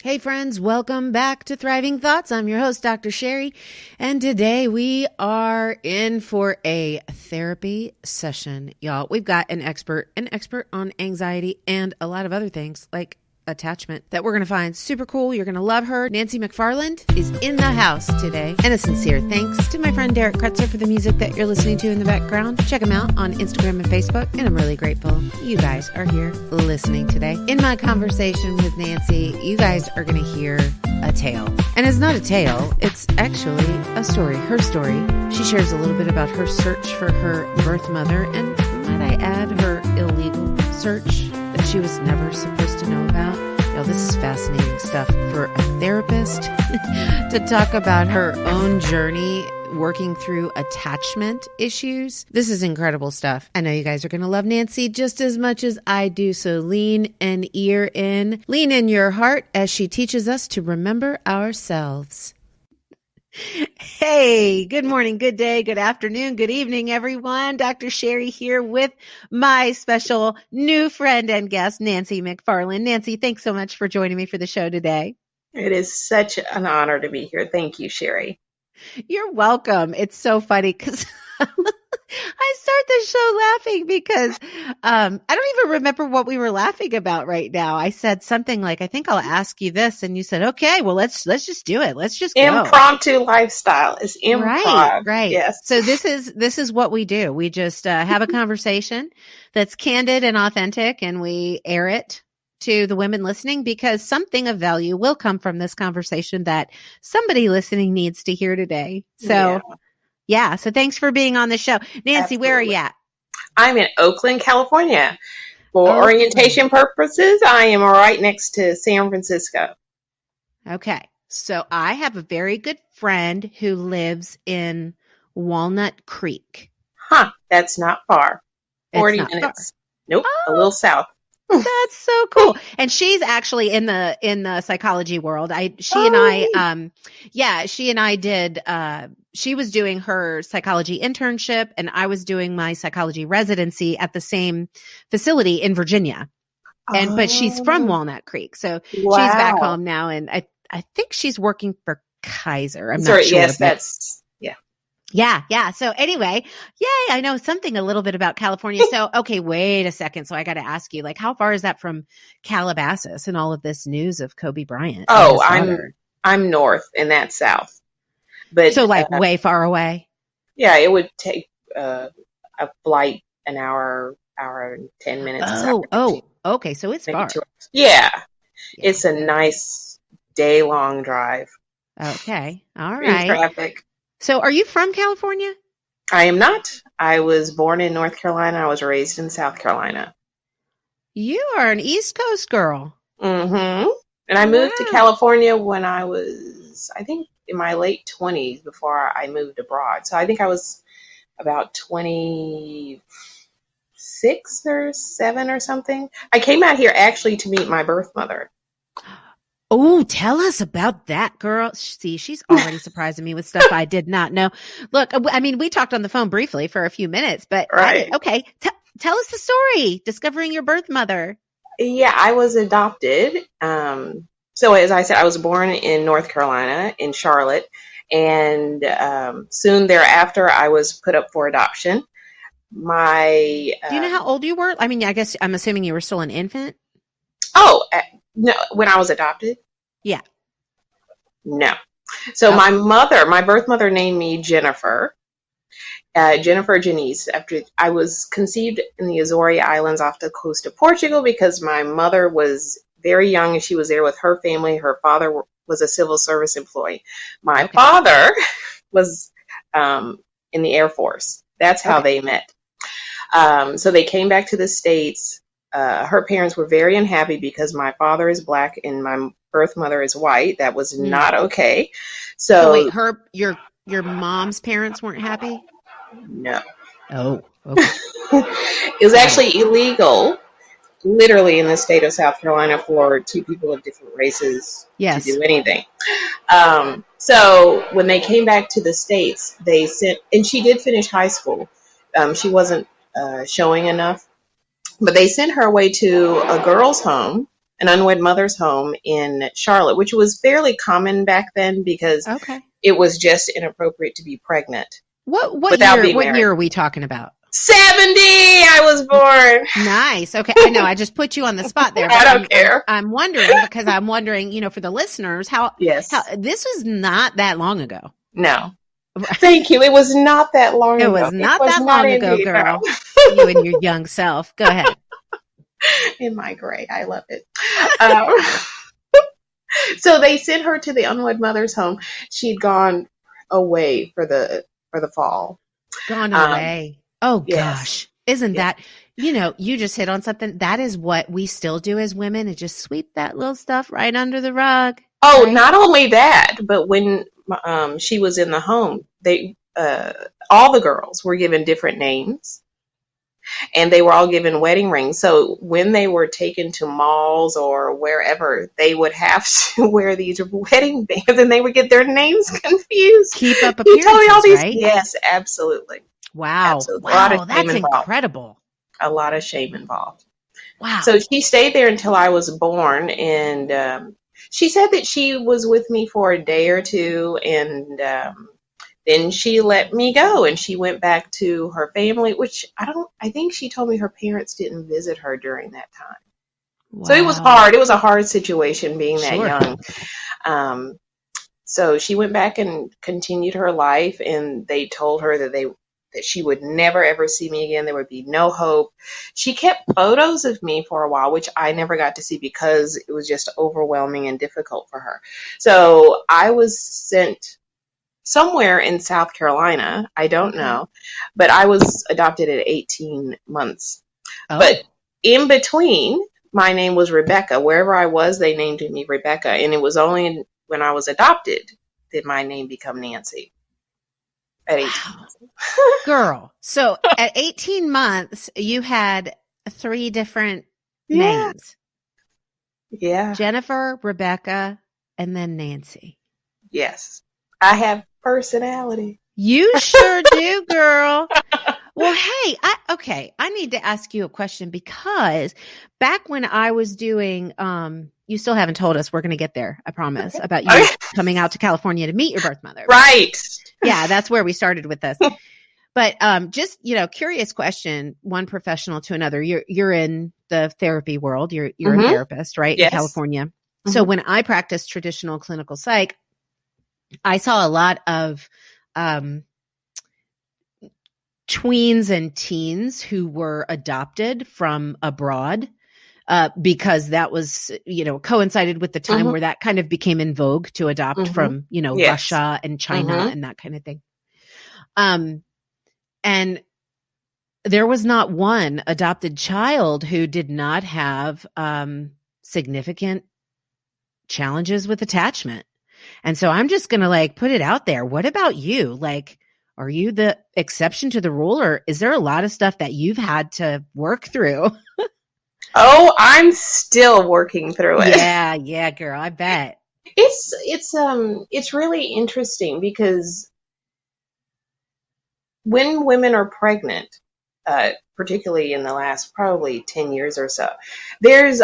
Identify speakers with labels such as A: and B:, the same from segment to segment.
A: Hey friends, welcome back to Thriving Thoughts. I'm your host, Dr. Sherri, and today we are in for a therapy session, y'all. We've got an expert on anxiety and a lot of other things like attachment that we're going to find super cool. You're going to love her. Nancy McFarland is in the house today. And a sincere thanks to my friend Derek Kretzer for the music that you're listening to in the background. Check him out on Instagram and Facebook. And I'm really grateful you guys are here listening today. In my conversation with Nancy, you guys are going to hear a tale. And it's not a tale. It's actually a story, her story. She shares a little bit about her search for her birth mother and, might I add, her illegal search that she was never supposed to know about. This is fascinating stuff for a therapist to talk about her own journey working through attachment issues. This is incredible stuff. I know you guys are going to love Nancy just as much as I do. So lean an ear in, lean in your heart as she teaches us to remember ourselves. Hey, good morning, good day, good afternoon, good evening, everyone. Dr. Sherri here with my special new friend and guest, Nancy McFarland. Nancy, thanks so much for joining me for the show today.
B: It is such an honor to be here. Thank you, Sherri.
A: You're welcome. It's so funny because I start the show laughing because I don't even remember what we were laughing about right now. I said something like, I think I'll ask you this. And you said, okay, well, let's just do it. Let's just go.
B: Impromptu lifestyle is improv.
A: Right.
B: Yes.
A: So this is what we do. We just have a conversation that's candid and authentic, and we air it to the women listening because something of value will come from this conversation that somebody listening needs to hear today. So yeah. So thanks for being on the show. Nancy,
B: Absolutely.
A: Where are you at?
B: I'm in Oakland, California. For orientation purposes, I am right next to San Francisco.
A: Okay. So I have a very good friend who lives in Walnut Creek.
B: That's not far. 40 minutes. Far. Nope. A little south.
A: That's so cool. And she's actually in the psychology world. She and I did, she was doing her psychology internship and I was doing my psychology residency at the same facility in Virginia. But she's from Walnut Creek. So she's back home now. And I think she's working for Kaiser. I'm not sure.
B: Yes,
A: Yeah. So anyway, yay, I know something a little bit about California. So, okay, wait a second. So I got to ask you, like, how far is that from Calabasas and all of this news of Kobe Bryant?
B: Oh, I'm north and that's south. But
A: so like way far away?
B: Yeah, it would take a flight an hour and 10 minutes.
A: Oh, okay. So it's far.
B: Yeah. It's a nice day-long drive.
A: Okay. All right.
B: In traffic.
A: So are you from California?
B: I am not. I was born in North Carolina. I was raised in South Carolina.
A: You are an East Coast girl.
B: Mm-hmm. And I moved to California when I was, I think, in my late 20s before I moved abroad. So I think I was about 26 or 7 or something. I came out here actually to meet my birth mother.
A: Oh, tell us about that, girl. See, she's already surprising me with stuff I did not know. Look, I mean, we talked on the phone briefly for a few minutes, but
B: right.
A: Tell us the story, discovering your birth mother.
B: Yeah, I was adopted. So as I said, I was born in North Carolina, in Charlotte, and soon thereafter, I was put up for adoption. Do
A: you know how old you were? I mean, I guess I'm assuming you were still an infant.
B: No, when I was adopted?
A: Yeah.
B: No. So my birth mother named me Jennifer. Jennifer Janice, after I was conceived in the Azores Islands off the coast of Portugal because my mother was very young and she was there with her family. Her father was a civil service employee. My father was in the Air Force. That's how they met. So they came back to the States. Her parents were very unhappy because my father is Black and my birth mother is white. That was not okay. So
A: wait, your mom's parents weren't happy?
B: No.
A: Oh, okay.
B: It was actually illegal, literally in the state of South Carolina, for two people of different races to do anything. So when they came back to the States, they sent, and she did finish high school. She wasn't showing enough. But they sent her away to a girls' home an unwed mother's home in Charlotte, which was fairly common back then because
A: Okay.
B: it was just inappropriate to be pregnant.
A: What
B: without
A: year?
B: being
A: What
B: married.
A: year are we talking about?
B: 70. I was born.
A: Nice. Okay. I know I just put you on the spot there.
B: I don't care.
A: I'm wondering because I'm wondering, for the listeners, how this was not that long ago.
B: No. Thank you. It was not that long ago.
A: It was not that long ago, girl. You and your young self. Go ahead.
B: In my gray. I love it. So they sent her to the unwed mother's home. She'd gone away for the fall.
A: Gone away. Oh,
B: yes.
A: gosh. Isn't that, you just hit on something. That is what we still do as women, is just sweep that little stuff right under the rug.
B: Oh,
A: right?
B: Not only that, but when she was in the home, they all the girls were given different names, and they were all given wedding rings. So when they were taken to malls or wherever, they would have to wear these wedding bands, and they would get their names confused.
A: Keep up appearances,
B: you told me all these,
A: right?
B: Yes, absolutely.
A: Wow.
B: Absolutely.
A: Wow, that's incredible.
B: A lot of shame involved.
A: Wow.
B: So she stayed there until I was born, and she said that she was with me for a day or two, and then she let me go, and she went back to her family, which I think she told me her parents didn't visit her during that time. Wow. So it was hard. It was a hard situation being that young. So she went back and continued her life, and they told her that she would never ever see me again. There would be no hope. She kept photos of me for a while, which I never got to see because it was just overwhelming and difficult for her. So I was sent somewhere in South Carolina. I don't know, but I was adopted at 18 months. Oh. But in between, my name was Rebecca. Wherever I was, they named me Rebecca. And it was only when I was adopted did my name become Nancy. At 18 months.
A: Girl. So at 18 months, you had 3 different names.
B: Yeah.
A: Jennifer, Rebecca, and then Nancy.
B: Yes. I have personality.
A: You sure do, girl. Well, hey, I need to ask you a question, because back when I was doing, you still haven't told us, we're going to get there, I promise, about you coming out to California to meet your birth mother.
B: Right.
A: Yeah, that's where we started with this. But just, curious question, one professional to another. You're in the therapy world. You're a therapist, right?
B: Yes.
A: In California. Mm-hmm. So when I practiced traditional clinical psych, I saw a lot of tweens and teens who were adopted from abroad because that was, coincided with the time where that kind of became in vogue to adopt from, Russia and China and that kind of thing. And there was not one adopted child who did not have significant challenges with attachment. And so I'm just going to put it out there. What about you? Are you the exception to the rule, or is there a lot of stuff that you've had to work through?
B: Oh, I'm still working through it.
A: Yeah, girl, I bet.
B: It's really interesting because when women are pregnant, particularly in the last probably 10 years or so, there's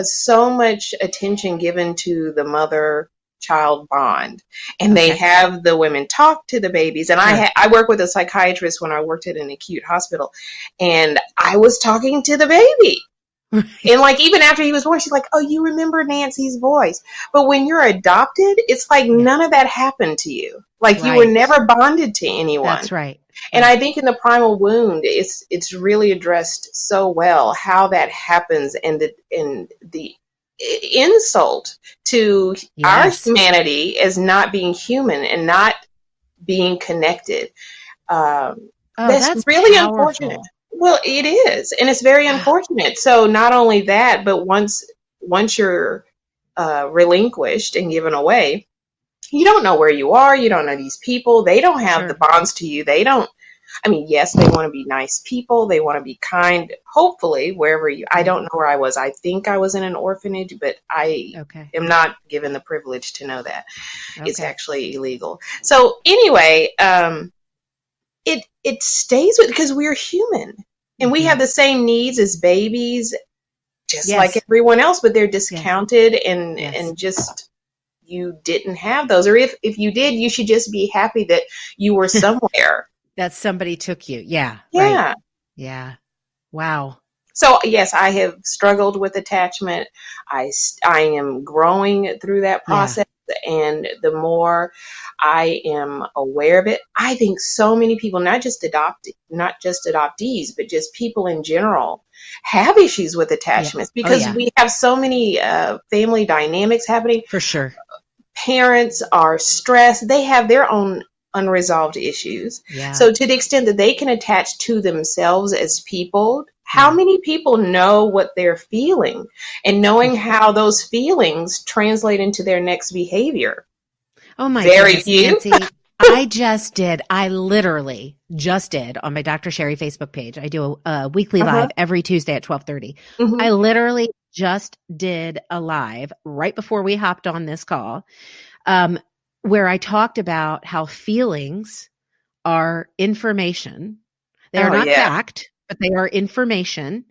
B: so much attention given to the mother-child bond, and they have the women talk to the babies. And I work with a psychiatrist when I worked at an acute hospital, and I was talking to the baby. And even after he was born, she's like, "Oh, you remember Nancy's voice." But when you're adopted, it's none of that happened to you. You were never bonded to anyone.
A: That's right.
B: And I think in the primal wound, it's really addressed so well how that happens, and the insult to our humanity as not being human and not being connected. That's really
A: powerful.
B: Unfortunate. Well, it is, and it's very unfortunate. So not only that, but once you're relinquished and given away, you don't know where you are. You don't know these people. They don't have the bonds to you. They don't. Yes, they want to be nice people. They want to be kind. Hopefully, wherever I don't know where I was. I think I was in an orphanage, but I am not given the privilege to know that. It's actually illegal. So anyway, it stays with, because we're human and we have the same needs as babies. just like everyone else, but they're discounted
A: Yes.
B: and just, you didn't have those. Or if you did, you should just be happy that you were somewhere.
A: That somebody took you. Yeah.
B: Yeah.
A: Right. Yeah. Wow.
B: So yes, I have struggled with attachment. I am growing through that process. And the more I am aware of it, I think so many people, not just adoptees, but just people in general, have issues with attachments because we have so many family dynamics happening.
A: For sure.
B: Parents are stressed. They have their own unresolved issues.
A: Yeah.
B: So to the extent that they can attach to themselves as people, how many people know what they're feeling and knowing how those feelings translate into their next behavior?
A: Oh my
B: Very
A: goodness,
B: few.
A: Nancy, I literally just did on my Dr. Sherri Facebook page. I do a weekly live every Tuesday at 12:30. I literally just did a live right before we hopped on this call, where I talked about how feelings are information. They are not fact, but they are information.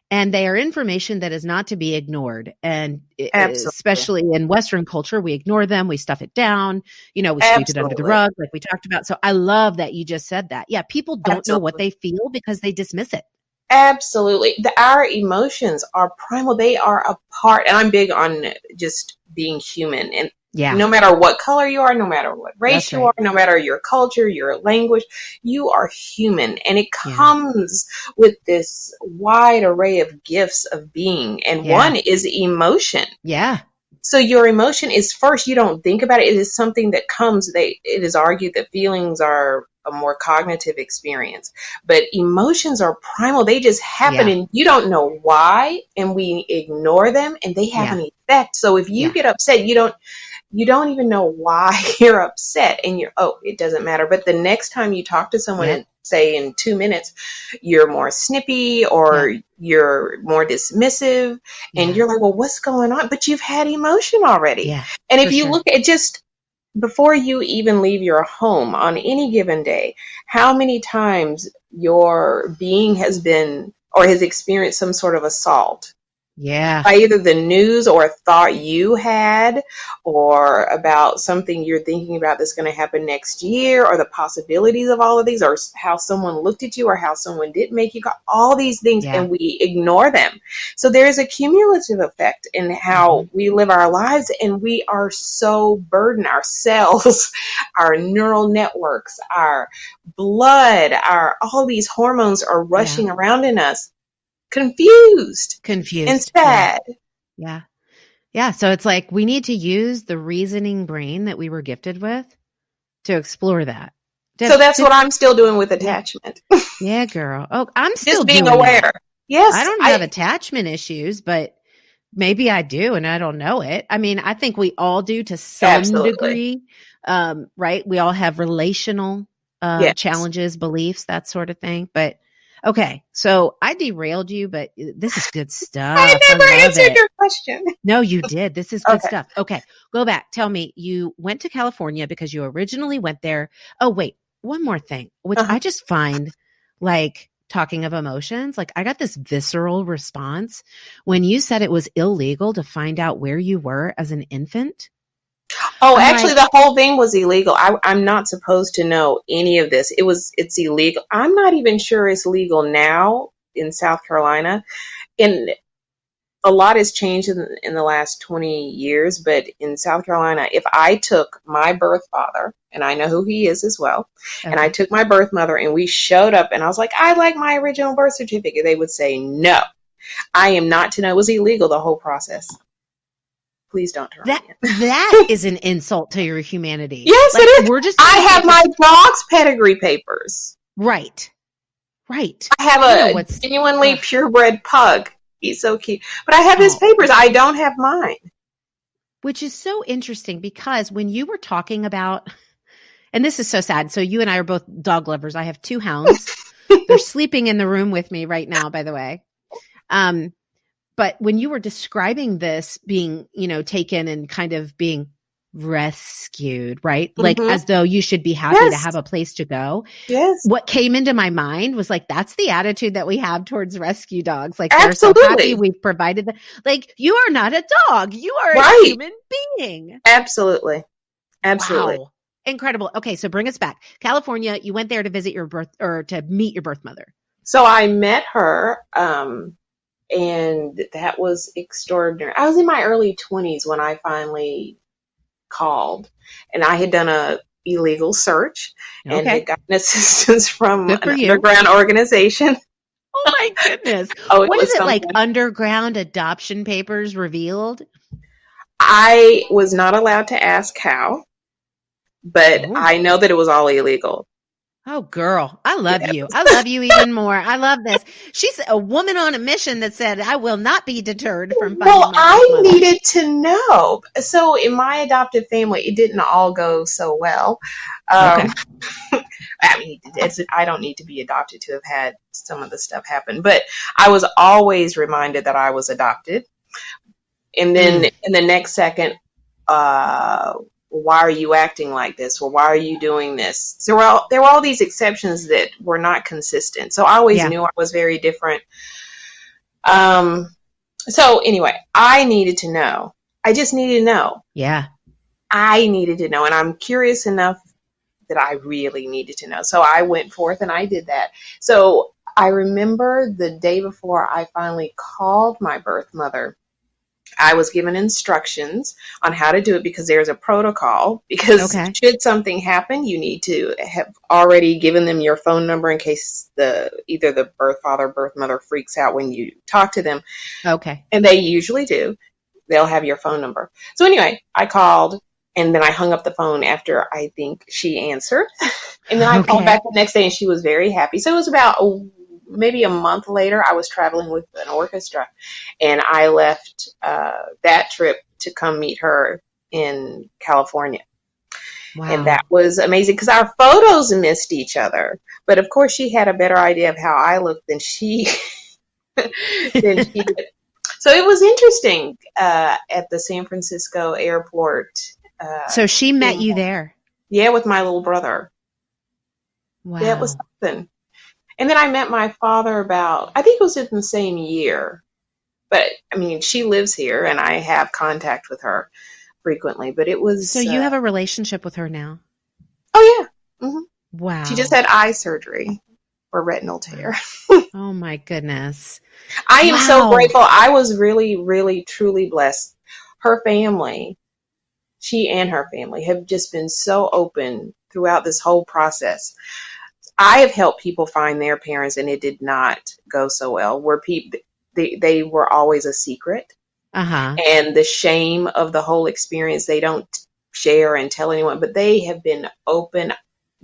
A: And they are information that is not to be ignored. And especially in Western culture, we ignore them. We stuff it down. We sweep it under the rug like we talked about. So I love that you just said that. Yeah, people don't know what they feel because they dismiss it.
B: Absolutely. Our emotions are primal. They are a part, and I'm big on just being human. And no matter what color you are, no matter what race you are, no matter your culture, your language, you are human. And it comes with this wide array of gifts of being. And one is emotion.
A: Yeah.
B: So your emotion is first. You don't think about it. It is something that comes. It is argued that feelings are a more cognitive experience, but emotions are primal. They just happen and you don't know why, and we ignore them, and they have an effect. So if you get upset, you don't even know why you're upset, and it doesn't matter. But the next time you talk to someone and say in 2 minutes, you're more snippy or you're more dismissive, and you're like, well, what's going on? But you've had emotion already.
A: Yeah,
B: and if you look at just before you even leave your home on any given day, how many times your being has been or has experienced some sort of assault?
A: Yeah.
B: By either the news or a thought you had, or about something you're thinking about that's going to happen next year, or the possibilities of all of these, or how someone looked at you, or how someone didn't make you go, all these things, and we ignore them. So there is a cumulative effect in how we live our lives, and we are so burdened. Our cells, our neural networks, our blood, all these hormones are rushing around in us. Confused and sad.
A: Yeah. So it's like we need to use the reasoning brain that we were gifted with to explore that.
B: So that's what I'm still doing with attachment.
A: Yeah, girl. Oh, I'm still
B: just being
A: doing
B: aware.
A: That.
B: Yes,
A: I don't have attachment issues, but maybe I do, and I don't know it. I mean, I think we all do to some degree, right? We all have relational challenges, beliefs, that sort of thing, but. Okay, so I derailed you, but this is good stuff.
B: I never answered your question.
A: No, you did. This is good stuff. Okay, go back. Tell me, you went to California because you originally went there. Oh, wait, one more thing, which I just find like talking of emotions, like I got this visceral response when you said it was illegal to find out where you were as an infant.
B: Oh, actually, the whole thing was illegal. I'm not supposed to know any of this. It's illegal. I'm not even sure it's legal now in South Carolina. And a lot has changed in the last 20 years. But in South Carolina, if I took my birth father, and I know who he is as well, and I took my birth mother and we showed up and I was like, I'd like my original birth certificate, they would say, no, I am not to know. It was illegal, the whole process. Please don't turn
A: that. That is an insult to your humanity.
B: Yes, like, it is. I have my dog's pedigree papers.
A: Right.
B: I have a genuinely purebred pug. He's so cute. But I have his papers. I don't have mine.
A: Which is so interesting because when you were talking about, and this is so sad. So you and I are both dog lovers. I have 2 hounds. They're sleeping in the room with me right now, by the way. But when you were describing this being, taken and kind of being rescued, right? Like
B: Mm-hmm.
A: as though you should be happy to
B: Yes.
A: have a place to go.
B: Yes.
A: What came into my mind was like, that's the attitude that we have towards rescue dogs. Like they're so happy
B: Absolutely.
A: we've provided them. Like you are not a dog. You are a
B: Right.
A: human being.
B: Absolutely. Absolutely.
A: Wow. Incredible. Okay. So bring us back. California, you went there to visit your birth or to meet your birth mother.
B: So I met her, and that was extraordinary. I was in my early 20s when I finally called, and I had done a illegal search and
A: Okay.
B: had gotten assistance from
A: Good for
B: an
A: you.
B: underground organization.
A: Oh my goodness.
B: Oh, it
A: What
B: was
A: is it like?
B: something.
A: Underground adoption papers revealed?
B: I was not allowed to ask how, but
A: Oh.
B: I know that it was all illegal.
A: Oh, girl, I love you. I love you even more. I love this. She's a woman on a mission that said, I will not be deterred from finding
B: Well,
A: my
B: I
A: mother.
B: needed to know. So in my adoptive family, it didn't all go so well.
A: Okay.
B: I mean, I don't need to be adopted to have had some of the stuff happen, but I was always reminded that I was adopted. And then in the next second, why are you acting like this? Well, why are you doing this? So there were all these exceptions that were not consistent. So I always knew I was very different. So anyway, I needed to know. I just needed to know.
A: Yeah.
B: I needed to know. And I'm curious enough that I really needed to know. So I went forth and I did that. So I remember the day before I finally called my birth mother, I was given instructions on how to do it because there's a protocol. Because should something happen, you need to have already given them your phone number in case either the birth father or birth mother freaks out when you talk to them.
A: Okay.
B: And they usually do. They'll have your phone number. So anyway, I called and then I hung up the phone after I think she answered. And then I called back the next day and she was very happy. So it was about maybe a month later, I was traveling with an orchestra, and I left that trip to come meet her in California. Wow. And that was amazing because our photos missed each other. But of course, she had a better idea of how I looked than she did. So it was interesting at the San Francisco airport.
A: So she met you there?
B: Yeah, with my little brother.
A: Wow.
B: Yeah, it was something. And then I met my father I think it was in the same year. But, I mean, she lives here, and I have contact with her frequently. But it was...
A: So you have a relationship with her now?
B: Oh, yeah. Mm-hmm.
A: Wow.
B: She just had eye surgery for retinal tear.
A: Oh, my goodness.
B: I am so grateful. I was really, really, truly blessed. Her family, she and her family, have just been so open throughout this whole process. I have helped people find their parents, and it did not go so well. Where they were always a secret, and the shame of the whole experience they don't share and tell anyone. But they have been open,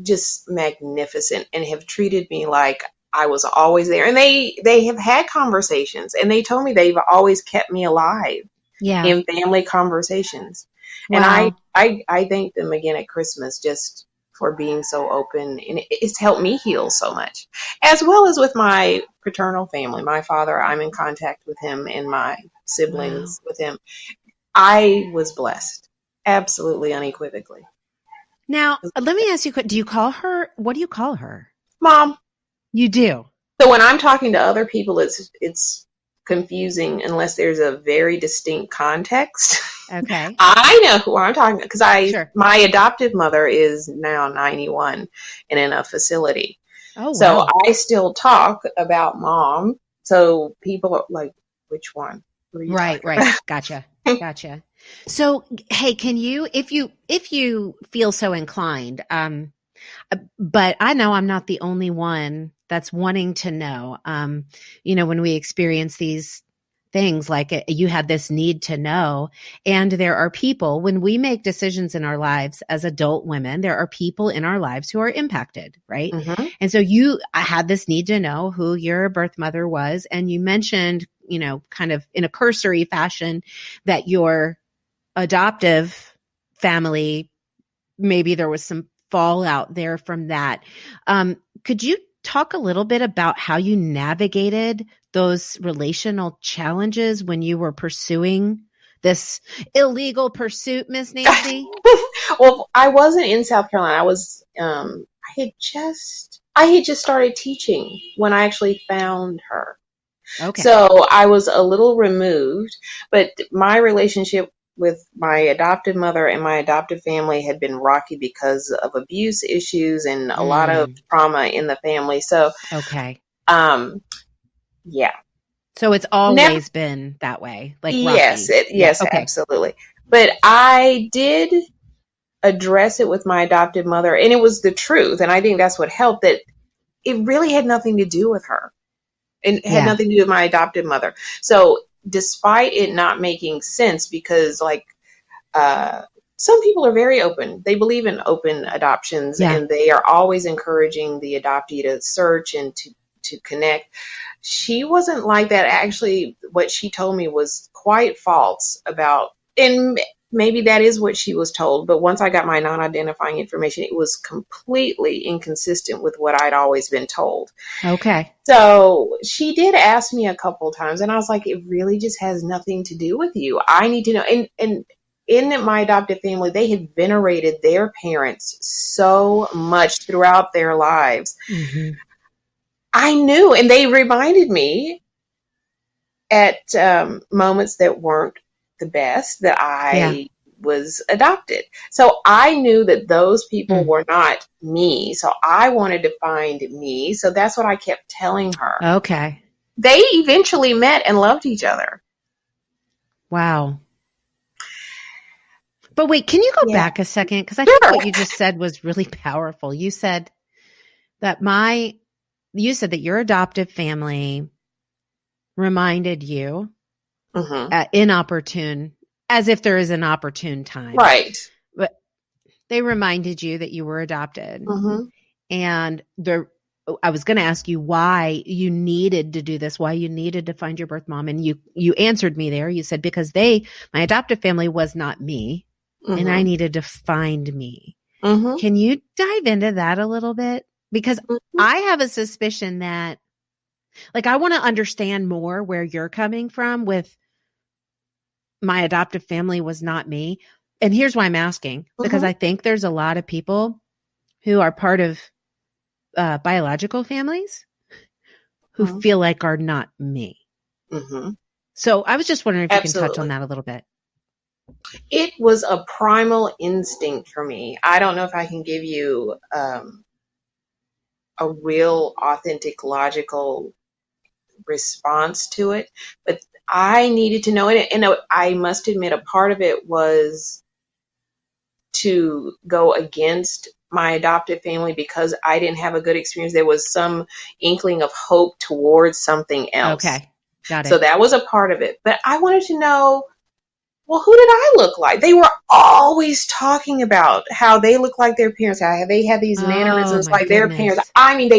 B: just magnificent, and have treated me like I was always there. And they have had conversations, and they told me they've always kept me alive in family conversations. Wow. And I thank them again at Christmas just for being so open, and it's helped me heal so much, as well as with my paternal family. My father, I'm in contact with him, and my siblings with him. I was blessed, absolutely unequivocally.
A: Now, let me ask you, do you call her, what do you call her?
B: Mom.
A: You do?
B: So when I'm talking to other people, it's confusing unless there's a very distinct context.
A: Okay.
B: I know who I'm talking about because my adoptive mother is now 91 and in a facility. Oh, wow. So I still talk about Mom. So people are like, which one?
A: Right. Gotcha. So, hey, can you, if you feel so inclined, but I know I'm not the only one that's wanting to know, when we experience these things like you had this need to know, and there are people, when we make decisions in our lives as adult women, there are people in our lives who are impacted, right? Mm-hmm. And so I had this need to know who your birth mother was, and you mentioned, kind of in a cursory fashion that your adoptive family, maybe there was some fallout there from that. Could you talk a little bit about how you navigated those relational challenges when you were pursuing this illegal pursuit, Miss Nancy?
B: Well, I wasn't in South Carolina. I had just started teaching when I actually found her.
A: Okay.
B: So I was a little removed, but my relationship with my adopted mother and my adopted family had been rocky because of abuse issues and a lot of trauma in the family. So,
A: okay.
B: Yeah.
A: So it's always been that way, like rocky.
B: Yes,
A: okay.
B: Absolutely. But I did address it with my adopted mother, and it was the truth. And I think that's what helped, that it really had nothing to do with her. It had nothing to do with my adopted mother. So despite it not making sense, because some people are very open. They believe in open adoptions, and they are always encouraging the adoptee to search and to connect. She wasn't like that. Actually, what she told me was quite false about, and maybe that is what she was told, but once I got my non-identifying information, it was completely inconsistent with what I'd always been told.
A: Okay.
B: So she did ask me a couple of times, and I was like, it really just has nothing to do with you. I need to know. And in my adopted family, they had venerated their parents so much throughout their lives.
A: Mm-hmm.
B: I knew, and they reminded me at moments that weren't the best that I was adopted. So I knew that those people were not me. So I wanted to find me. So that's what I kept telling her.
A: Okay.
B: They eventually met and loved each other.
A: Wow. But wait, can you go back a second? Because I think what you just said was really powerful. You said that your adoptive family reminded you inopportune, as if there is an opportune time.
B: Right.
A: But they reminded you that you were adopted.
B: Mm-hmm.
A: And I was going to ask you why you needed to do this, why you needed to find your birth mom. And you answered me there. You said, because my adoptive family was not me, and I needed to find me. Mm-hmm. Can you dive into that a little bit? Because I have a suspicion that, like, I want to understand more where you're coming from with my adoptive family was not me. And here's why I'm asking, because I think there's a lot of people who are part of biological families who feel like are not me. Mm-hmm. So I was just wondering if you can touch on that a little bit.
B: It was a primal instinct for me. I don't know if I can give you a real, authentic, logical response to it, but I needed to know it. And I must admit, a part of it was to go against my adoptive family because I didn't have a good experience. There was some inkling of hope towards something else.
A: Okay, got it.
B: So that was a part of it. But I wanted to know, well, who did I look like? They were always talking about how they look like their parents, how they had these mannerisms like their parents. I mean,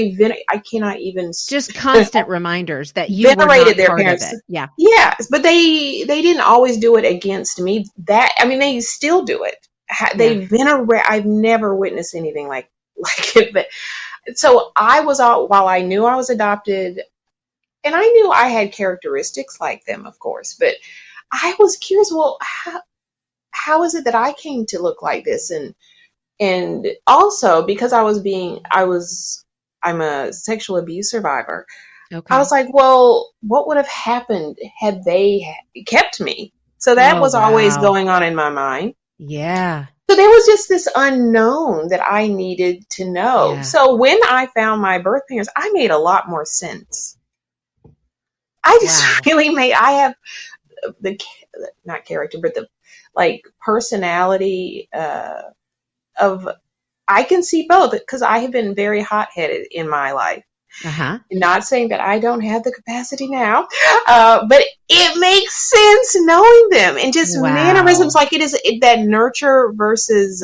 B: I cannot even
A: just constant reminders that you
B: venerated
A: were not
B: their
A: part
B: parents.
A: Of it. Yeah,
B: yes, but they didn't always do it against me. They still do it. They venerate. I've never witnessed anything like it. But so while I knew I was adopted, and I knew I had characteristics like them, of course, but I was curious, well, how is it that I came to look like this? And also because I'm a sexual abuse survivor. Okay. I was like, well, what would have happened had they kept me? So that was always going on in my mind.
A: Yeah.
B: So there was just this unknown that I needed to know. Yeah. So when I found my birth parents, I made a lot more sense. I just I have the, not character, but the personality of, I can see both because I have been very hot-headed in my life. Uh-huh. Not saying that I don't have the capacity now, but it makes sense knowing them and just mannerisms. Like it is that nurture versus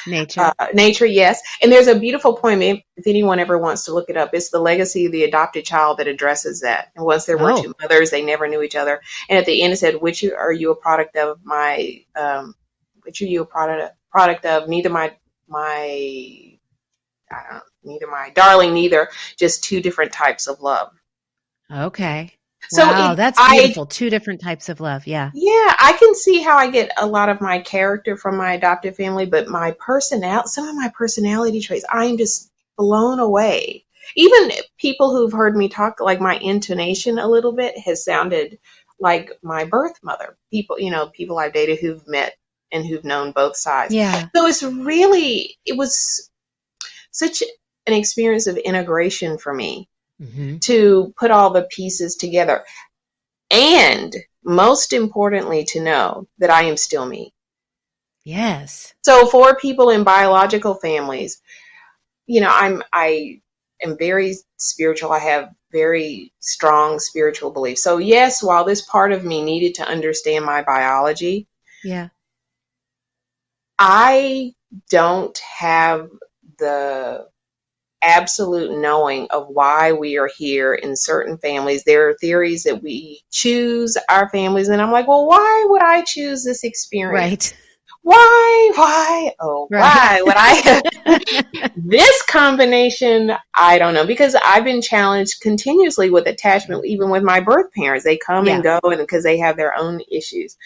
B: nature. Yes. And there's a beautiful poem, if anyone ever wants to look it up, it's The Legacy of the Adopted Child that addresses that. And once there were two mothers, they never knew each other. And at the end it said, which are you a product of? Which are you a product of? Neither my darling, neither, just two different types of love.
A: Okay.
B: So
A: Wow, that's beautiful. Two different types of love. Yeah.
B: yeah, I can see how I get a lot of my character from my adoptive family, but some of my personality traits, I am just blown away. Even people who've heard me talk, like my intonation a little bit has sounded like my birth mother. People I've dated who've met and who've known both sides.
A: Yeah.
B: So it was such an experience of integration for me to put all the pieces together. And most importantly, to know that I am still me.
A: Yes.
B: So for people in biological families, I am very spiritual. I have very strong spiritual beliefs. So yes, while this part of me needed to understand my biology,
A: yeah,
B: I don't have the absolute knowing of why we are here in certain families. There are theories that we choose our families, and I'm like, well, why would I choose this experience?
A: Right.
B: Why? Oh, right. Why would I? This combination, I don't know, because I've been challenged continuously with attachment, even with my birth parents. They come and go, and because they have their own issues.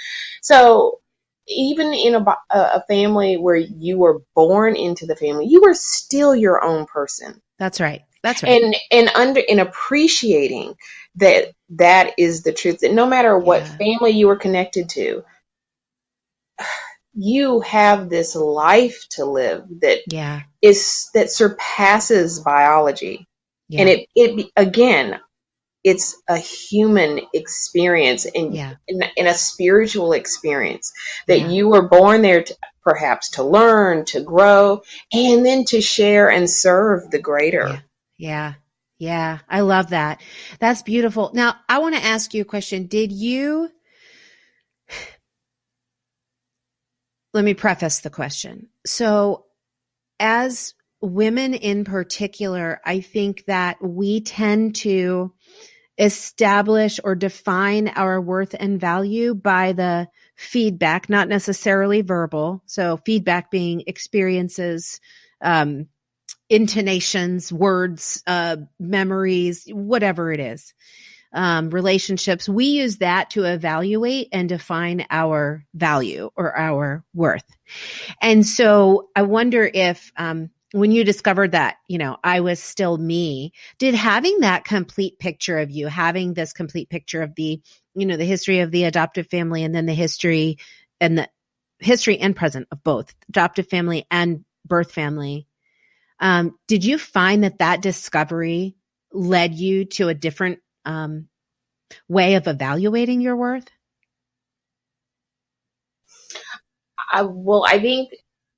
B: So even in a family where you were born into the family, you were still your own person.
A: That's right. That's right.
B: And appreciating that is the truth, that no matter what family you were connected to, you have this life to live that surpasses biology. Yeah. And it again, it's a human experience and a spiritual experience that you were born there perhaps to learn, to grow, and then to share and serve the greater.
A: Yeah. I love that. That's beautiful. Now, I want to ask you a question. Let me preface the question. So as women in particular, I think that we tend to establish or define our worth and value by the feedback, not necessarily verbal. So feedback being experiences, intonations, words, memories, whatever it is, relationships. We use that to evaluate and define our value or our worth. And so I wonder if, when you discovered that, I was still me, did having that complete picture of you, having this complete picture of the history of the adoptive family, and then the history and present of both adoptive family and birth family, did you find that discovery led you to a different way of evaluating your worth?
B: I think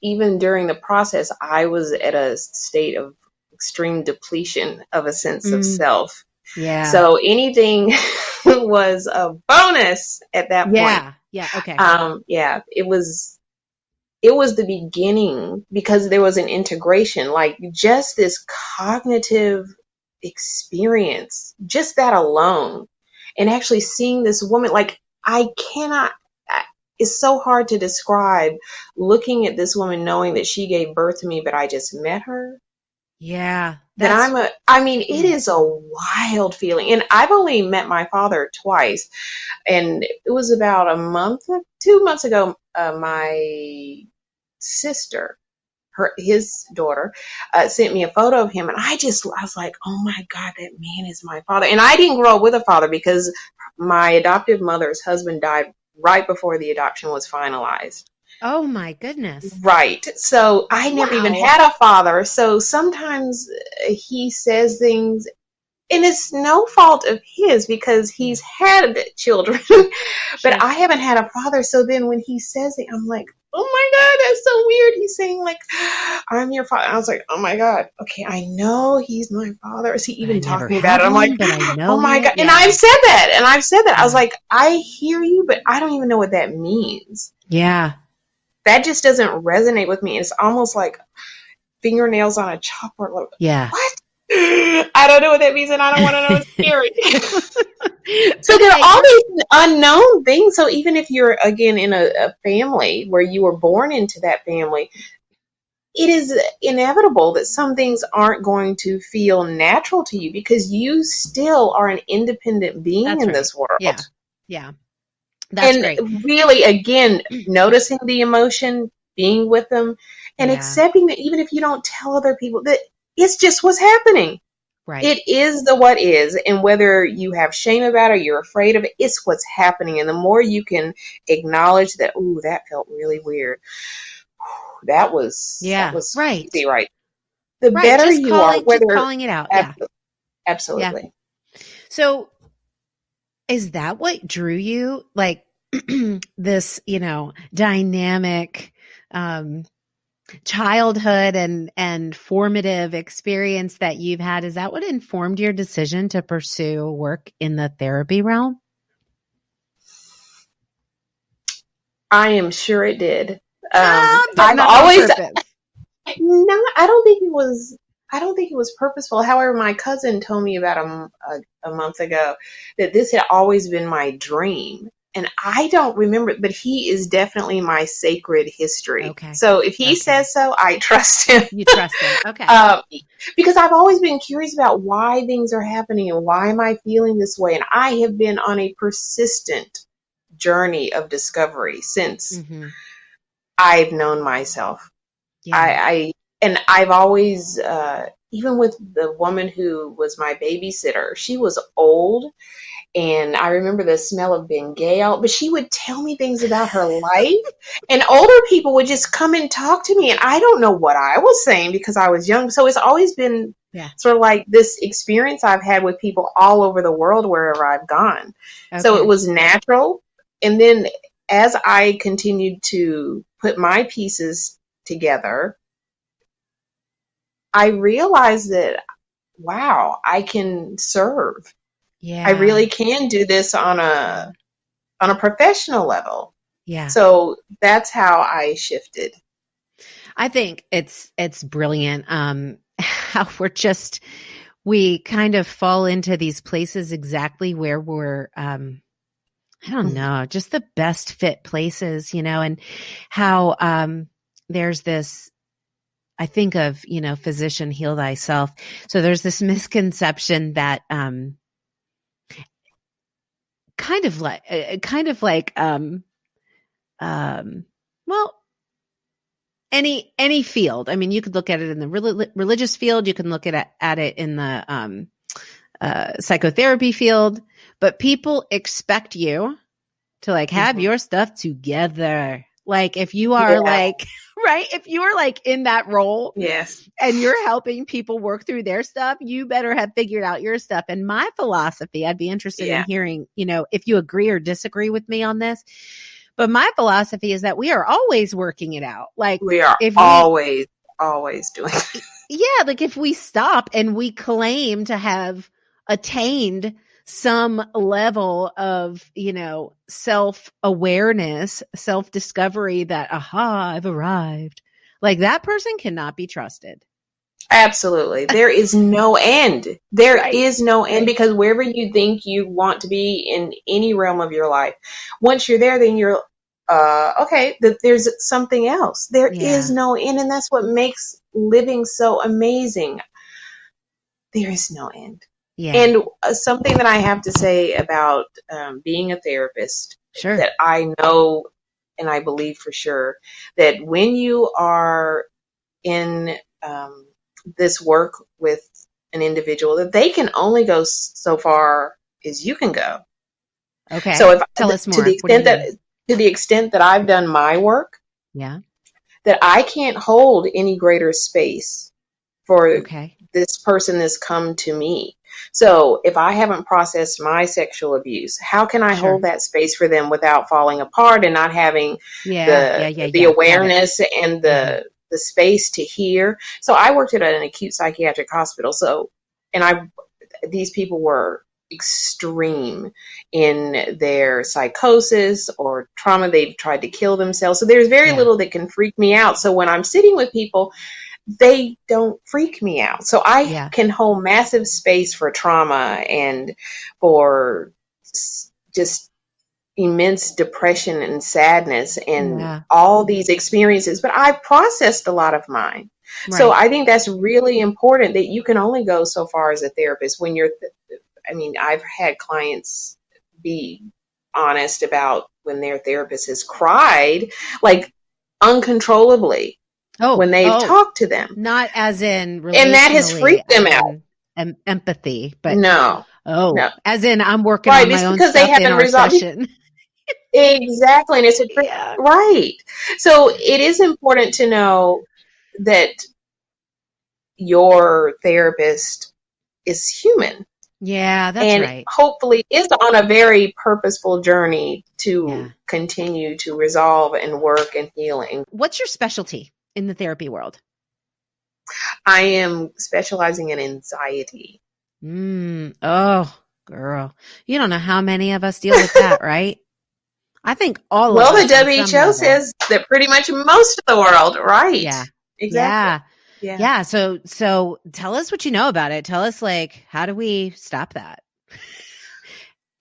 B: even during the process, I was at a state of extreme depletion of a sense of self.
A: Yeah.
B: So anything was a bonus at that point.
A: Yeah. Okay.
B: It was the beginning, because there was an integration, like just this cognitive experience, just that alone. And actually seeing this woman, like it's so hard to describe looking at this woman, knowing that she gave birth to me, but I just met her.
A: Yeah.
B: It is a wild feeling. And I've only met my father twice. And it was about 2 months ago, my sister, his daughter, sent me a photo of him. And I was like, oh my God, that man is my father. And I didn't grow up with a father because my adoptive mother's husband died right before the adoption was finalized.
A: Oh my goodness.
B: Right. So I never even had a father. So sometimes he says things, and it's no fault of his because he's had children, but I haven't had a father. So then when he says it, I'm like, oh my God, that's so weird. He's saying like, I'm your father. I was like, oh my God. Okay. I know he's my father. Is he even talking about it? I'm like, oh my God. Yeah. And I've said that. I was like, I hear you, but I don't even know what that means.
A: Yeah.
B: That just doesn't resonate with me. It's almost like fingernails on a chalkboard. Like,
A: yeah.
B: What? I don't know what that means, and I don't want to know. It's scary. So there are all these unknown things. So even if you're, again, in a family where you were born into that family, it is inevitable that some things aren't going to feel natural to you because you still are an independent being in this world.
A: Yeah. Yeah. That's
B: and
A: great.
B: really, again, noticing the emotion, being with them, and accepting that even if you don't tell other people, that it's just what's happening.
A: Right.
B: It is the what is, and whether you have shame about it or you're afraid of it, it's what's happening. And the more you can acknowledge that, ooh, that felt really weird. That was
A: right.
B: crazy, right? The
A: Right.
B: better
A: Just
B: you are, whether
A: calling it out.
B: Absolutely.
A: Yeah. So is that what drew you? Like this, dynamic, childhood and formative experience that you've had, is that what informed your decision to pursue work in the therapy realm?
B: I am sure it did.
A: But
B: I've
A: not
B: always
A: on purpose.
B: no, I don't think it was. I don't think it was purposeful. However, my cousin told me about a month ago that this had always been my dream. And I don't remember, but he is definitely my sacred history.
A: Okay.
B: So if he says so, I trust him.
A: You trust him. Okay.
B: Because I've always been curious about why things are happening and why am I feeling this way. And I have been on a persistent journey of discovery since I've known myself. Yeah. I've always, even with the woman who was my babysitter, she was old. And I remember the smell of Bengay, but she would tell me things about her life. And older people would just come and talk to me. And I don't know what I was saying because I was young. So it's always been sort of like this experience I've had with people all over the world, wherever I've gone. Okay. So it was natural. And then as I continued to put my pieces together, I realized that, wow, I can serve. Yeah. I really can do this on a professional level. Yeah. So that's how I shifted.
A: I think it's brilliant. How we kind of fall into these places exactly where we're, I don't know, just the best fit places, and how, there's this, I think of, physician, heal thyself. So there's this misconception that, kind of like, well, any field. I mean, you could look at it in the religious field. You can look at it in the, psychotherapy field, but people expect you to have your stuff together. Like if you are right? If you are in that role, yes, and you're helping people work through their stuff, you better have figured out your stuff. And my philosophy, I'd be interested in hearing, if you agree or disagree with me on this. But my philosophy is that we are always working it out. Like
B: we are always doing it.
A: Yeah, like if we stop and we claim to have attained some level of, self-awareness, self-discovery that, I've arrived. Like that person cannot be trusted.
B: Absolutely. There is no end. There is no end because wherever you think you want to be in any realm of your life, once you're there, then you're, okay, there's something else. There is no end. And that's what makes living so amazing. There is no end. Yeah. And something that I have to say about being a therapist that I know and I believe for sure that when you are in this work with an individual, that they can only go so far as you can go. Okay. So if tell us more. To the extent that I've done my work, that I can't hold any greater space for this person that's come to me. So if I haven't processed my sexual abuse, how can I hold that space for them without falling apart and not having the awareness and the space to hear? So I worked at an acute psychiatric hospital. So, and these people were extreme in their psychosis or trauma. They've tried to kill themselves. So there's very little that can freak me out. So when I'm sitting with people, they don't freak me out. So I can hold massive space for trauma and for just, immense depression and sadness and
A: Yeah.
B: all these experiences, but I processed a lot of mine. So
A: Right.
B: I think that's really important, that you can only go so far as a therapist when you're, I mean, I've had clients be honest about when their therapist has cried, like uncontrollably, when they've talked to them.
A: Not as in
B: And that has
A: relationally,
B: freaked them
A: as
B: out.
A: in empathy, but
B: No.
A: as in I'm working
B: Right.
A: on
B: It's
A: my own
B: because they
A: stuff in
B: haven't
A: our
B: resolved.
A: session.
B: Exactly. And it's
A: Yeah.
B: right. So it is important to know that your therapist is human.
A: Yeah, that's
B: And
A: right.
B: hopefully is on a very purposeful journey to
A: Yeah.
B: continue to resolve and work and healing.
A: What's your specialty in the therapy world?
B: I am specializing in anxiety.
A: Oh, girl. You don't know how many of us deal with that, right? I think all
B: Well,
A: of us
B: the
A: on some
B: WHO
A: level.
B: says that pretty much most of the world, right?
A: Yeah.
B: Exactly.
A: Yeah. So tell us what you know about it. Tell us, like, how do we stop that?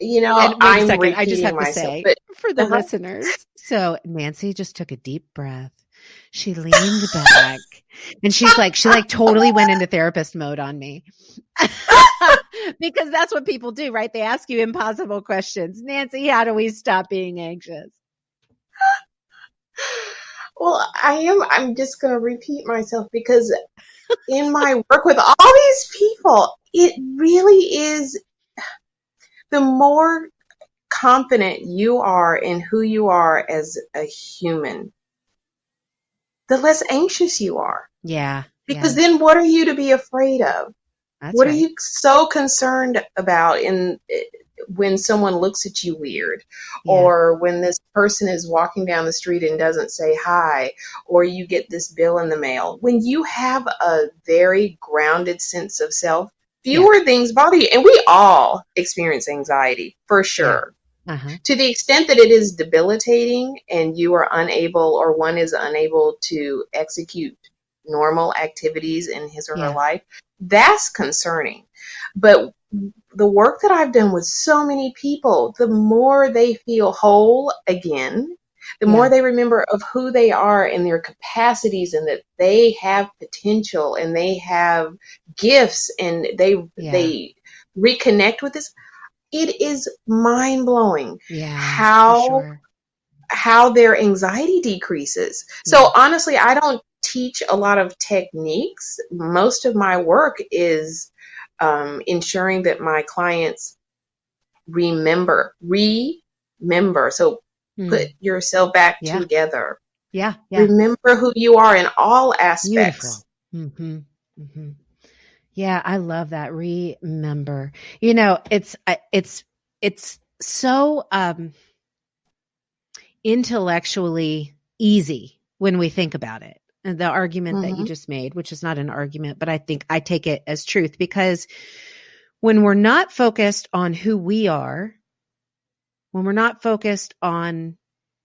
B: You know,
A: And wait a
B: I'm
A: second, I just
B: repeating
A: have to
B: myself,
A: say
B: but
A: for the listeners. So Nancy just took a deep breath. She leaned back and she totally went into therapist mode on me. Because that's what people do, right? They ask you impossible questions. Nancy, how do we stop being anxious?
B: well, I'm just going to repeat myself, because in my work with all these people, it really is, the more confident you are in who you are as a human, the less anxious you are.
A: Yeah.
B: Because then what are you to be afraid of?
A: That's
B: what
A: right.
B: are you so concerned about when someone looks at you weird, or when this person is walking down the street and doesn't say hi, or you get this bill in the mail? When you have a very grounded sense of self, fewer things bother you. And we all experience anxiety, for sure. To the extent that it is debilitating and you are unable, or one is unable to execute normal activities in his or her life, that's concerning. But the work that I've done with so many people, the more they feel whole again, the more they remember of who they are and their capacities, and that they have potential and they have gifts, and they reconnect with this. It is mind-blowing how their anxiety decreases. So honestly, I don't teach a lot of techniques. Most of my work is ensuring that my clients remember. So put yourself back together. Remember who you are in all aspects.
A: Beautiful. Yeah, I love that. Remember. You know, it's so intellectually easy when we think about it. And the argument that you just made, which is not an argument, but I think I take it as truth, because when we're not focused on who we are, when we're not focused on,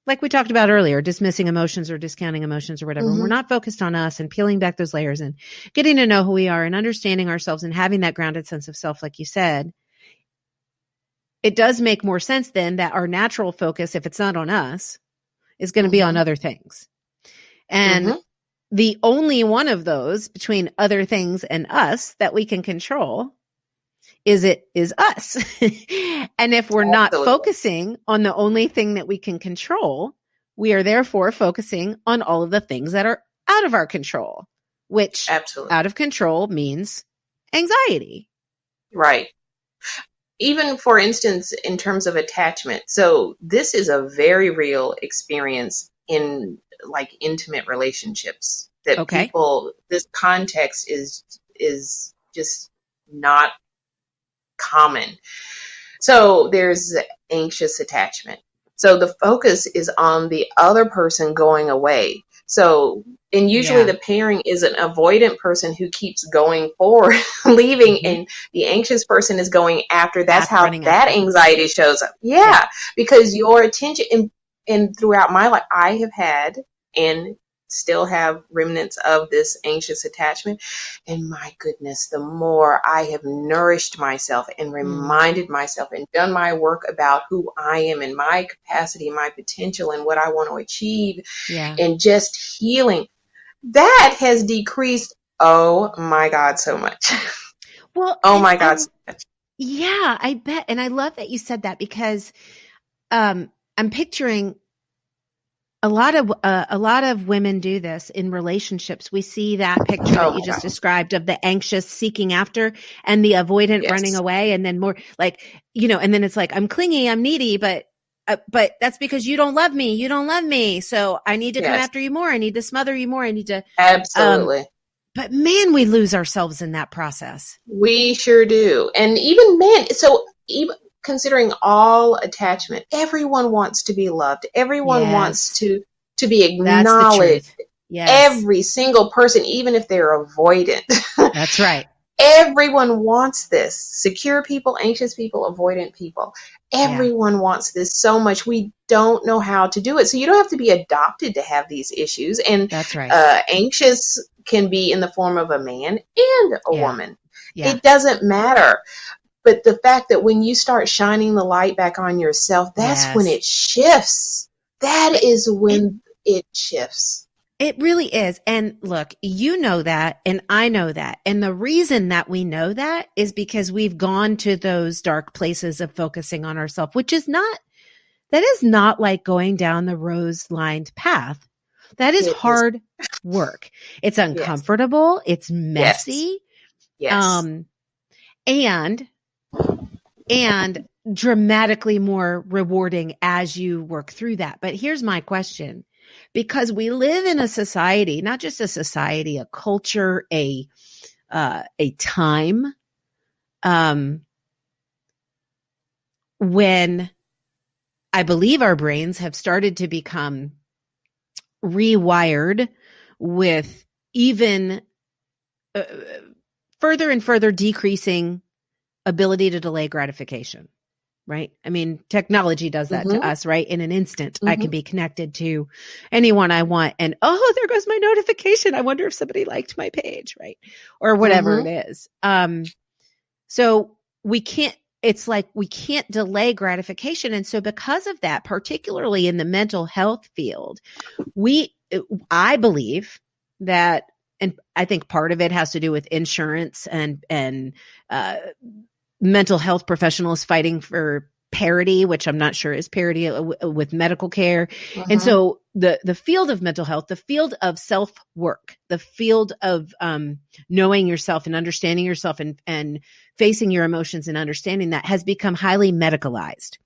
A: like we talked about earlier, dismissing emotions or discounting emotions or whatever, when we're not focused on us and peeling back those layers and getting to know who we are and understanding ourselves and having that grounded sense of self, like you said, it does make more sense then that our natural focus, if it's not on us, is going to be on other things. And the only one of those between other things and us that we can control is us. And if we're not focusing on the only thing that we can control, we are therefore focusing on all of the things that are out of our control, which out of control means anxiety.
B: Right. Even, for instance, in terms of attachment. So this is a very real experience in like intimate relationships, that people, this context is just not common. So there's anxious attachment. So the focus is on the other person going away. So, and usually the pairing is an avoidant person who keeps going forward, leaving, and the anxious person is going after. That's how that anxiety shows up. Because your attention, and throughout my life, I have had and still have remnants of this anxious attachment. And my goodness, the more I have nourished myself and reminded myself and done my work about who I am and my capacity, my potential, and what I want to achieve, and just healing, that has decreased, oh my God, so much.
A: Well,
B: oh my God, so much.
A: Yeah, I bet. And I love that you said that, because I'm picturing a lot of women do this in relationships. We see that picture that you just described of the anxious seeking after and the avoidant running away, and then more like, and then it's like, I'm clingy, I'm needy, but that's because you don't love me. You don't love me. So I need to come after you more. I need to smother you more. I need to.
B: Absolutely.
A: But man, we lose ourselves in that process.
B: We sure do. And even men, so even considering all attachment, everyone wants to be loved. Everyone wants to be acknowledged.
A: Yes.
B: Every single person, even if they're avoidant.
A: That's right.
B: Everyone wants this. Secure people, anxious people, avoidant people. Everyone wants this so much. We don't know how to do it. So you don't have to be adopted to have these issues. And
A: that's right.
B: Anxious can be in the form of a man and a woman.
A: Yeah.
B: It doesn't matter. But the fact that when you start shining the light back on yourself, that's when it shifts. That is when it shifts.
A: It really is. And look, you know that, and I know that. And the reason that we know that is because we've gone to those dark places of focusing on ourselves, that is not like going down the rose-lined path. That is hard work. It's uncomfortable. It's messy.
B: Yes.
A: And dramatically more rewarding as you work through that. But here's my question. Because we live in a society, not just a society, a culture, a time, when I believe our brains have started to become rewired with even further and further decreasing ability to delay gratification. Right? I mean, technology does that to us, right? In an instant, I can be connected to anyone I want. And, oh, there goes my notification. I wonder if somebody liked my page, right? Or whatever it is. So we can't delay gratification. And so because of that, particularly in the mental health field, I believe that, and I think part of it has to do with insurance and mental health professionals fighting for parity, which I'm not sure is parity with medical care. And so the field of mental health, the field of self-work, the field of knowing yourself and understanding yourself and facing your emotions and understanding that has become highly medicalized.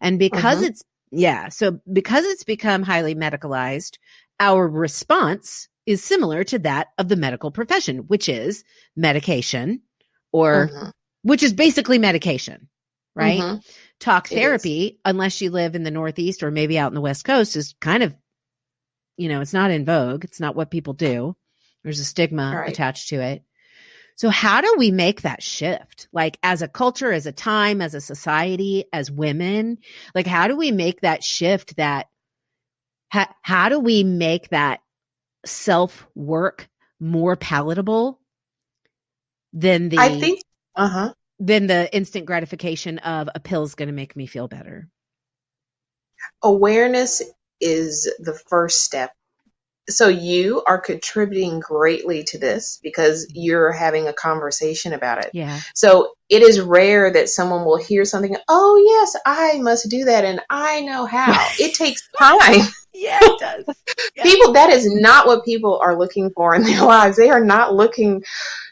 A: And because it's become highly medicalized, our response is similar to that of the medical profession, which is medication or which is basically medication, right? Talk therapy, unless you live in the Northeast or maybe out in the West Coast, is kind of, it's not in vogue. It's not what people do. There's a stigma attached to it. So how do we make that shift? Like as a culture, as a time, as a society, as women, like how do we make that shift how do we make that self-work more palatable than than the instant gratification of a pill's going to make me feel better?
B: Awareness is the first step. So you are contributing greatly to this because you're having a conversation about it.
A: Yeah.
B: So it is rare that someone will hear something, oh yes, I must do that and I know how. It takes time.
A: Yeah, it does. Yeah.
B: That is not what people are looking for in their lives. They are not looking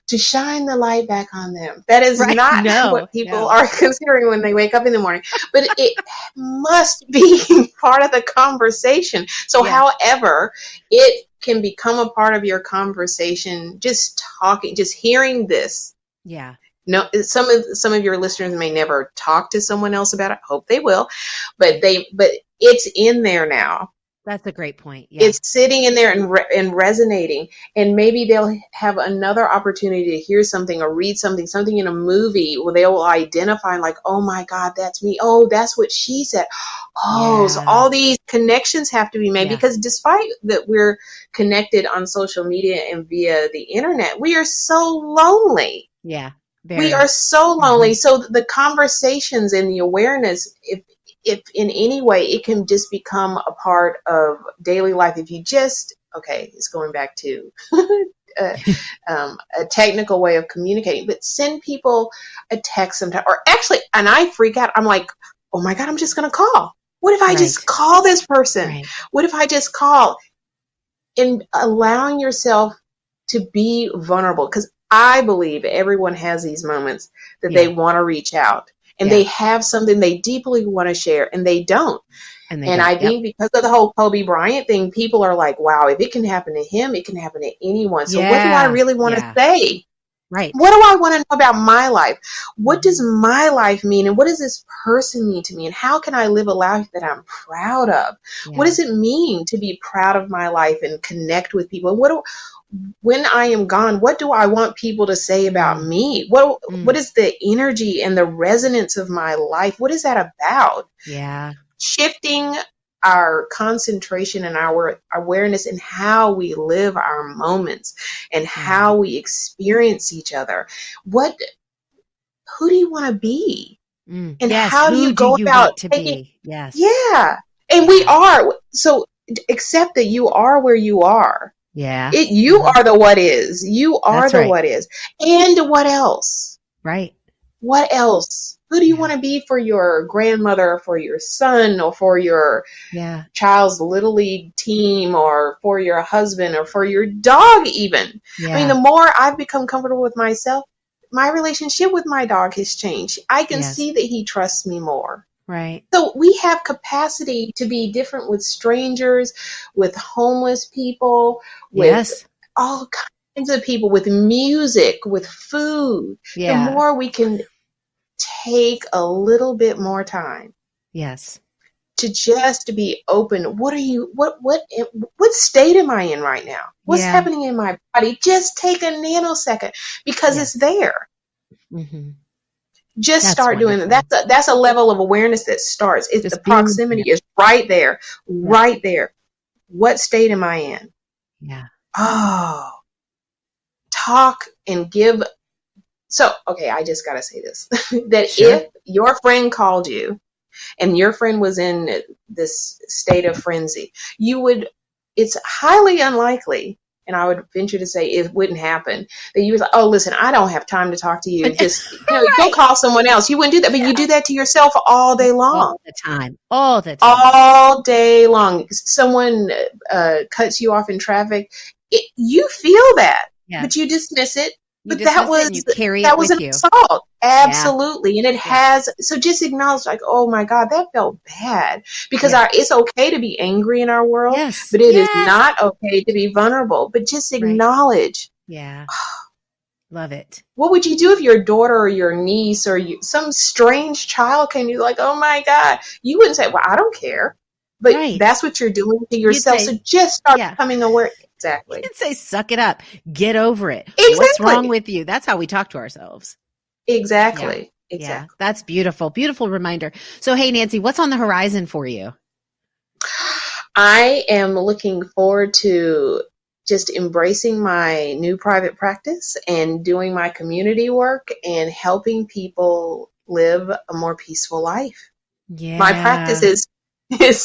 B: to shine the light back on them. That is not what people are considering when they wake up in the morning. But it must be part of the conversation. So however it can become a part of your conversation, just talking, just hearing this.
A: Yeah.
B: No, some of your listeners may never talk to someone else about it. Hope they will. But it's in there now.
A: That's a great point. Yeah.
B: It's sitting in there and resonating, and maybe they'll have another opportunity to hear something or read something in a movie where they will identify like, oh my God, that's me. Oh, that's what she said. Oh, so all these connections have to be made because despite that we're connected on social media and via the internet, we are so lonely.
A: Yeah.
B: We are so lonely. So the conversations and the awareness, if in any way it can just become a part of daily life, if you just, it's going back to a technical way of communicating, but send people a text sometime, or actually, and I freak out. I'm like, oh my God, I'm just going to call. What if I just call this person? Right. What if I just call? And allowing yourself to be vulnerable, because I believe everyone has these moments that they want to reach out. And they have something they deeply want to share, and they don't. And I think because of the whole Kobe Bryant thing, people are like, wow, if it can happen to him, it can happen to anyone. So what do I really want to say?
A: Right.
B: What do I want to know about my life? What does my life mean? And what does this person mean to me? And how can I live a life that I'm proud of? What does it mean to be proud of my life and connect with people? When I am gone, what do I want people to say about me? What is the energy and the resonance of my life? What is that about?
A: Yeah.
B: Shifting our concentration and our awareness in how we live our moments and how we experience each other. Who do you want to be? And how do you go about taking?
A: Yes.
B: Yeah. And we are. So accept that you are where you are.
A: Yeah.
B: You are the what is. You are what is. And what else?
A: Right.
B: What else? Who do you want to be for your grandmother, for your son, or for your child's little league team, or for your husband, or for your dog even? Yeah. I mean, the more I've become comfortable with myself, my relationship with my dog has changed. I can see that he trusts me more.
A: Right.
B: So we have capacity to be different with strangers, with homeless people, with all kinds of people, with music, with food. Yeah. The more we can take a little bit more time.
A: Yes.
B: To just be open. What state am I in right now? What's happening in my body? Just take a nanosecond because it's there. Mm-hmm. Just start doing that. That's a level of awareness that starts. It's the proximity is right there, right there. What state am I in?
A: Yeah.
B: Oh, talk and give. So, I just got to say this, that if your friend called you and your friend was in this state of frenzy, it's highly unlikely, and I would venture to say it wouldn't happen, that you was like, oh, listen, I don't have time to talk to you. Just, go call someone else. You wouldn't do that, but you do that to yourself all day long.
A: All the time.
B: All day long. Someone cuts you off in traffic. You feel that, but you dismiss it. But that was an assault. Absolutely. And it has, so just acknowledge like, oh my God, that felt bad, because it's okay to be angry in our world, but it is not okay to be vulnerable, but just acknowledge.
A: Yeah. Love it.
B: What would you do if your daughter or your niece or some strange child came to you like, oh my God, you wouldn't say, well, I don't care, but that's what you're doing to yourself. So just start becoming aware. Exactly.
A: You can say, suck it up. Get over it. Exactly. What's wrong with you? That's how we talk to ourselves.
B: Exactly.
A: Yeah.
B: Exactly.
A: Yeah. That's beautiful. Beautiful reminder. So, hey, Nancy, what's on the horizon for you?
B: I am looking forward to just embracing my new private practice and doing my community work and helping people live a more peaceful life.
A: Yeah.
B: My practice is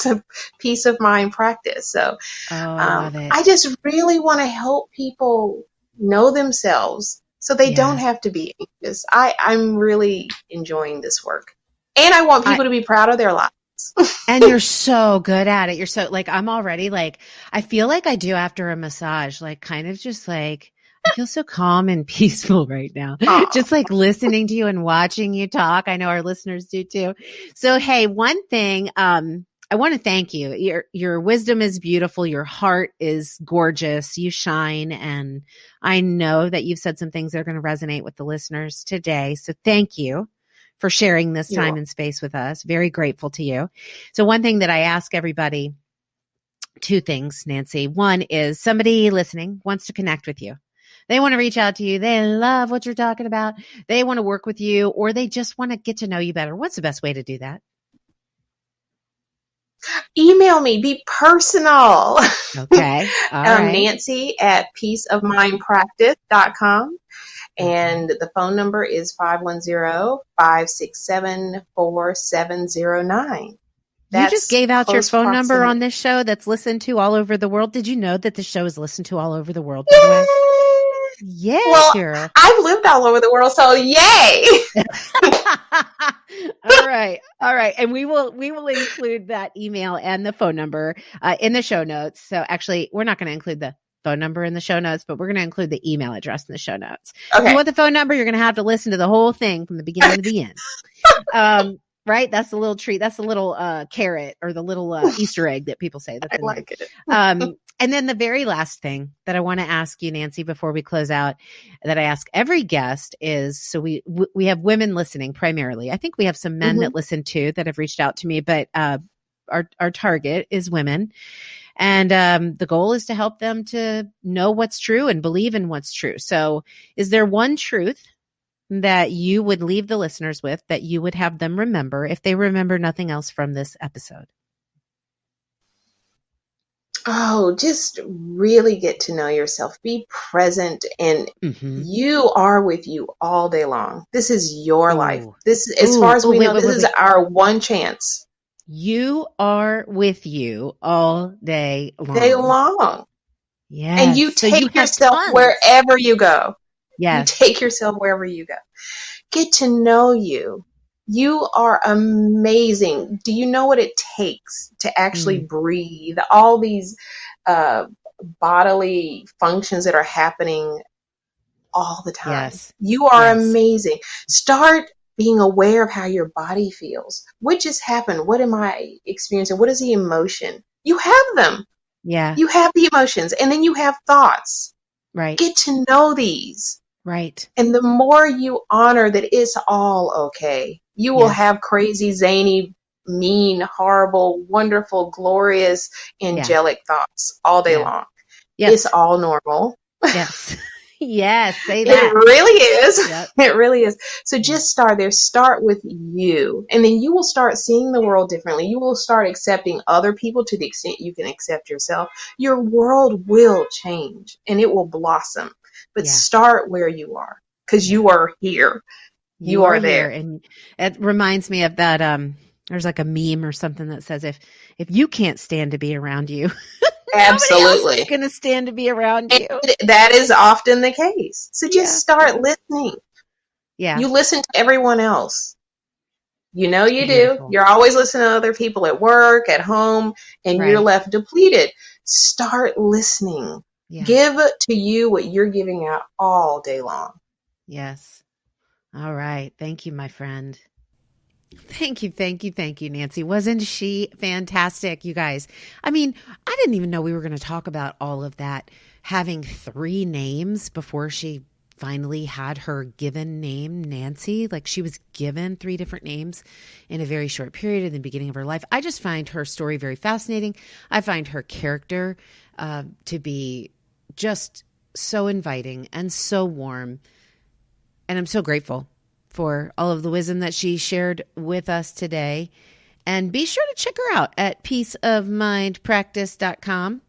B: a peace of mind practice. So
A: love it.
B: I just really want to help people know themselves so they don't have to be anxious. I'm really enjoying this work. And I want people to be proud of their lives.
A: And you're so good at it. You're so I'm already I feel like I do after a massage, kind of just I feel so calm and peaceful right now. Just listening to you and watching you talk. I know our listeners do too. So, hey, one thing, I want to thank you. Your wisdom is beautiful. Your heart is gorgeous. You shine. And I know that you've said some things that are going to resonate with the listeners today. So thank you for sharing this time and space with us. Very grateful to you. So one thing that I ask everybody two things, Nancy. One is somebody listening wants to connect with you. They want to reach out to you. They love what you're talking about. They want to work with you, or they just want to get to know you better. What's the best way to do that?
B: Email me. Be personal.
A: Okay. All right.
B: Nancy at peaceofmindpractice.com. And the phone number is 510-567-4709.
A: You just gave out your phone number on this show that's listened to all over the world. Did you know that the show is listened to all over the world, by the way? Yeah,
B: well,
A: girl.
B: I've lived all over the world, so yay!
A: All right. And we will include that email and the phone number in the show notes. So actually, we're not going to include the phone number in the show notes, but we're going to include the email address in the show notes. Okay. If you want the phone number, you're going to have to listen to the whole thing from the beginning to the end. Right? That's the little treat. That's the little carrot or the little Easter egg that people say. That's
B: I like it.
A: And then the very last thing that I want to ask you, Nancy, before we close out, that I ask every guest is, so we have women listening primarily. I think we have some men that listen too that have reached out to me, but our target is women. And the goal is to help them to know what's true and believe in what's true. So is there one truth that you would leave the listeners with that you would have them remember if they remember nothing else from this episode?
B: Oh, just really get to know yourself. Be present, and you are with you all day long. This is your life. This, as far as we know, this is our one chance.
A: You are with you all day long.
B: Day long.
A: Yes.
B: And you take yourself wherever you go.
A: Yes.
B: You take yourself wherever you go. Get to know you. You are amazing. Do you know what it takes to actually breathe? All these bodily functions that are happening all the time. Yes. You are amazing. Start being aware of how your body feels. What just happened? What am I experiencing? What is the emotion? You have them.
A: Yeah.
B: You have the emotions, and then you have thoughts.
A: Right.
B: Get to know these.
A: Right.
B: And the more you honor that it's all okay, you will have crazy, zany, mean, horrible, wonderful, glorious, angelic thoughts all day long. Yes. It's all normal.
A: Yes. Yes. Say that.
B: It really is. Yep. It really is. So just start there. Start with you. And then you will start seeing the world differently. You will start accepting other people to the extent you can accept yourself. Your world will change and it will blossom. But start where you are, because you are here. You are there.
A: And it reminds me of that. There's like a meme or something that says, if you can't stand to be around you,
B: absolutely
A: is going to stand to be around you.
B: And that is often the case. So just start listening.
A: Yeah.
B: You listen to everyone else. You know you do. You're always listening to other people at work, at home, and you're left depleted. Start listening. Yeah. Give to you what you're giving out all day long.
A: Yes. All right. Thank you, my friend. Thank you, Nancy. Wasn't she fantastic, you guys? I mean, I didn't even know we were going to talk about all of that, having 3 names before she finally had her given name, Nancy. Like, she was given 3 different names in a very short period in the beginning of her life. I just find her story very fascinating. I find her character to be just so inviting and so warm. And I'm so grateful for all of the wisdom that she shared with us today. And be sure to check her out at peaceofmindpractice.com.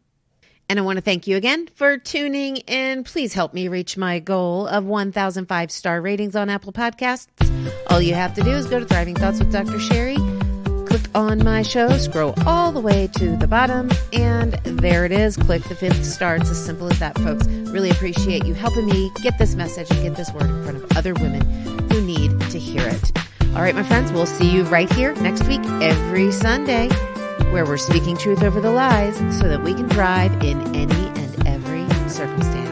A: And I want to thank you again for tuning in. Please help me reach my goal of 1,000 5-star ratings on Apple Podcasts. All you have to do is go to Thriving Thoughts with Dr. Sherri. Click on my show, scroll all the way to the bottom, and there it is. Click the 5th star. It's as simple as that, folks. Really appreciate you helping me get this message and get this word in front of other women who need to hear it. All right, my friends, we'll see you right here next week, every Sunday, where we're speaking truth over the lies so that we can thrive in any and every circumstance.